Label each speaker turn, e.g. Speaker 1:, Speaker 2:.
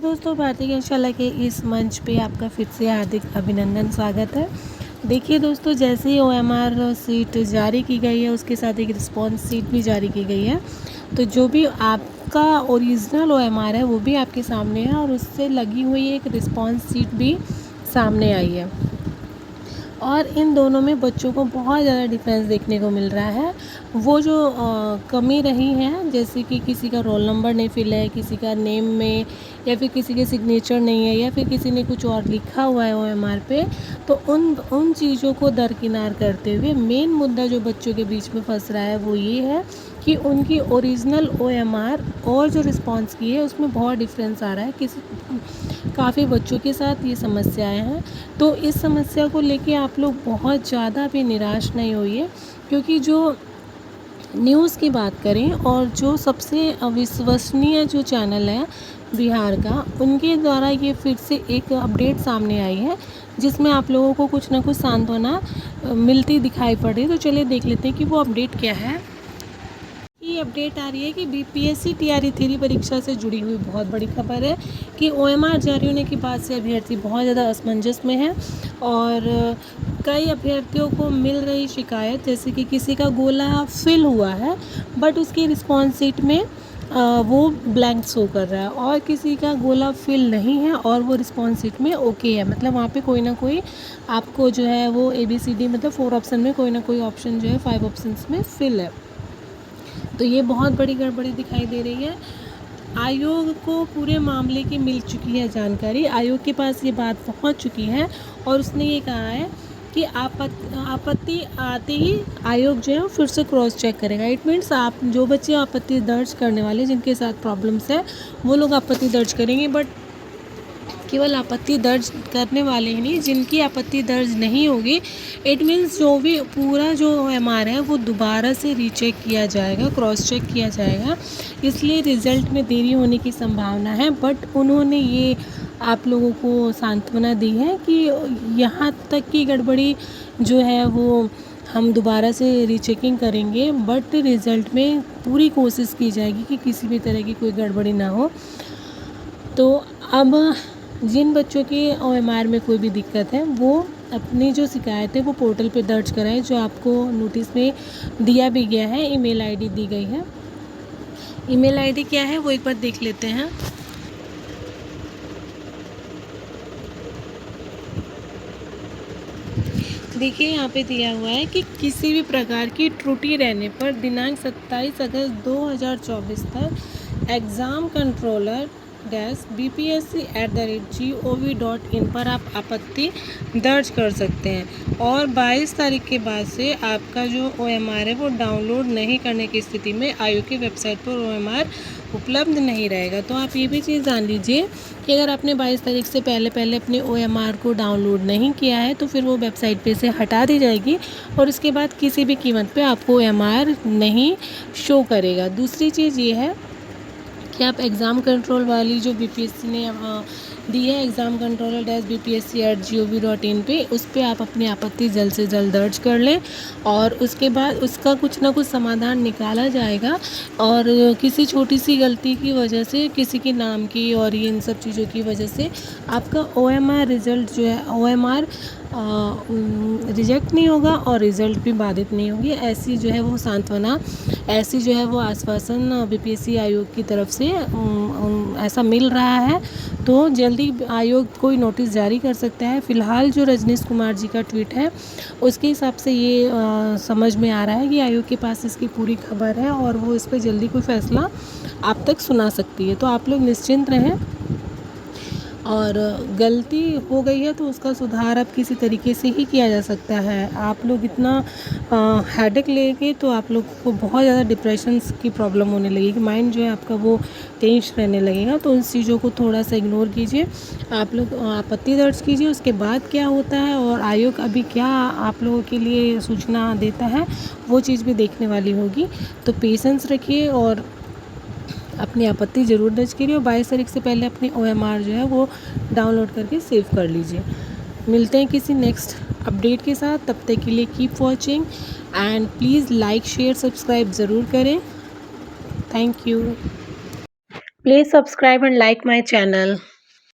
Speaker 1: दोस्तों, भारतीय गौशाला के इस मंच पे आपका फिर से हार्दिक अभिनंदन स्वागत है। देखिए दोस्तों, जैसे ही OMR सीट जारी की गई है, उसके साथ एक रिस्पॉन्स सीट भी जारी की गई है। तो जो भी आपका ओरिजिनल OMR है वो भी आपके सामने है और उससे लगी हुई एक रिस्पॉन्स सीट भी सामने आई है। और इन दोनों में बच्चों को बहुत ज़्यादा डिफरेंस देखने को मिल रहा है। वो जो कमी रही है, जैसे कि किसी का रोल नंबर नहीं फिल है, किसी का नेम में, या फिर किसी के सिग्नेचर नहीं है, या फिर किसी ने कुछ और लिखा हुआ है OMR पे, तो उन चीज़ों को दरकिनार करते हुए मेन मुद्दा जो बच्चों के बीच में फंस रहा है वो ये है कि उनकी ओरिजिनल OMR और जो रिस्पॉन्स की है उसमें बहुत डिफरेंस आ रहा है। काफ़ी बच्चों के साथ ये समस्याएं हैं। तो इस समस्या को लेके आप लोग बहुत ज़्यादा भी निराश नहीं होइए, क्योंकि जो न्यूज़ की बात करें और जो सबसे अविश्वसनीय जो चैनल है बिहार का, उनके द्वारा ये फिर से एक अपडेट सामने आई है जिसमें आप लोगों को कुछ ना कुछ सांत्वना मिलती दिखाई पड़ रही है। तो चलिए देख लेते हैं कि वो अपडेट क्या है। ये अपडेट आ रही है कि BPSC TRE 3 परीक्षा से जुड़ी हुई बहुत बड़ी खबर है कि OMR जारी होने के बाद से अभ्यर्थी बहुत ज़्यादा असमंजस में है और कई अभ्यर्थियों को मिल रही शिकायत, जैसे कि किसी का गोला फिल हुआ है बट उसकी रिस्पॉन्स सीट में वो ब्लैंक शो कर रहा है, और किसी का गोला फिल नहीं है और वो रिस्पॉन्स सीट में ओके है। मतलब वहाँ पे कोई ना कोई आपको जो है वो ABCD मतलब 4 ऑप्शन में कोई ना कोई ऑप्शन जो है 5 ऑप्शंस में फिल है। तो ये बहुत बड़ी गड़बड़ी दिखाई दे रही है। आयोग को पूरे मामले की मिल चुकी है जानकारी, आयोग के पास ये बात पहुंच चुकी है और उसने ये कहा है कि आपत्ति आते ही आयोग जो है फिर से क्रॉस चेक करेगा। इट मीन्स आप जो बच्चे आपत्ति दर्ज करने वाले जिनके साथ प्रॉब्लम्स है वो लोग आपत्ति दर्ज करेंगे, बट केवल आपत्ति दर्ज करने वाले ही नहीं, जिनकी आपत्ति दर्ज नहीं होगी, इट मीन्स जो भी पूरा जो OMR है वो दोबारा से रीचेक किया जाएगा, क्रॉस चेक किया जाएगा। इसलिए रिज़ल्ट में देरी होने की संभावना है, बट उन्होंने ये आप लोगों को सांत्वना दी है कि यहाँ तक की गड़बड़ी जो है वो हम दोबारा से रीचेकिंग करेंगे, बट रिज़ल्ट में पूरी कोशिश की जाएगी कि किसी भी तरह की कोई गड़बड़ी ना हो। तो अब जिन बच्चों की OMR में कोई भी दिक्कत है वो अपनी जो शिकायत है वो पोर्टल पे दर्ज कराएं, जो आपको नोटिस में दिया भी गया है। ईमेल आईडी दी गई है। ईमेल आईडी क्या है वो एक बार देख लेते हैं। देखिए, यहाँ पे दिया हुआ है कि किसी भी प्रकार की त्रुटि रहने पर दिनांक 27 अगस्त 2024 तक एग्ज़ाम कंट्रोलर BPSC@gov.in पर आप आपत्ति दर्ज कर सकते हैं, और 22 तारीख के बाद से आपका जो OMR है वो डाउनलोड नहीं करने की स्थिति में आयोग की वेबसाइट पर OMR उपलब्ध नहीं रहेगा। तो आप ये भी चीज़ जान लीजिए कि अगर आपने 22 तारीख से पहले अपने OMR को डाउनलोड नहीं किया है तो फिर वो वेबसाइट पे से हटा दी जाएगी और उसके बाद किसी भी कीमत पे आपको OMR नहीं शो करेगा। दूसरी चीज़ ये है कि आप एग्ज़ाम कंट्रोल वाली जो BPSC ने दी है, एग्ज़ाम कंट्रोलर BPSC@gov.in पे, उस पर आप अपनी आपत्ति जल्द से जल्द दर्ज कर लें और उसके बाद उसका कुछ ना कुछ समाधान निकाला जाएगा। और किसी छोटी सी गलती की वजह से, किसी के नाम की और इन सब चीज़ों की वजह से आपका OMR रिज़ल्ट जो है OMR रिजेक्ट नहीं होगा और रिज़ल्ट भी बाधित नहीं होगी। ऐसी जो है वो सांत्वना, ऐसी जो है वो आश्वासन BPSC आयोग की तरफ से ऐसा मिल रहा है। तो जल्दी आयोग कोई नोटिस जारी कर सकता है। फ़िलहाल जो रजनीश कुमार जी का ट्वीट है उसके हिसाब से ये समझ में आ रहा है कि आयोग के पास इसकी पूरी खबर है और वो इस पर जल्दी कोई फ़ैसला आप तक सुना सकती है। तो आप लोग निश्चिंत रहें, और गलती हो गई है तो उसका सुधार अब किसी तरीके से ही किया जा सकता है। आप लोग इतना हेडेक लेंगे तो आप लोग को बहुत ज़्यादा डिप्रेशन की प्रॉब्लम होने लगेगी, माइंड जो है आपका वो टेंस रहने लगेगा। तो उन चीज़ों को थोड़ा सा इग्नोर कीजिए, आप लोग आपत्ति दर्ज कीजिए। उसके बाद क्या होता है और आयोग अभी क्या आप लोगों के लिए सूचना देता है वो चीज़ भी देखने वाली होगी। तो पेशेंस रखिए और अपनी आपत्ति ज़रूर दर्ज करिए और 22 तारीख से पहले अपनी OMR जो है वो डाउनलोड करके सेव कर लीजिए। मिलते हैं किसी नेक्स्ट अपडेट के साथ, तब तक के लिए keep watching and please like share subscribe ज़रूर करें। Thank you. Please subscribe and like my channel.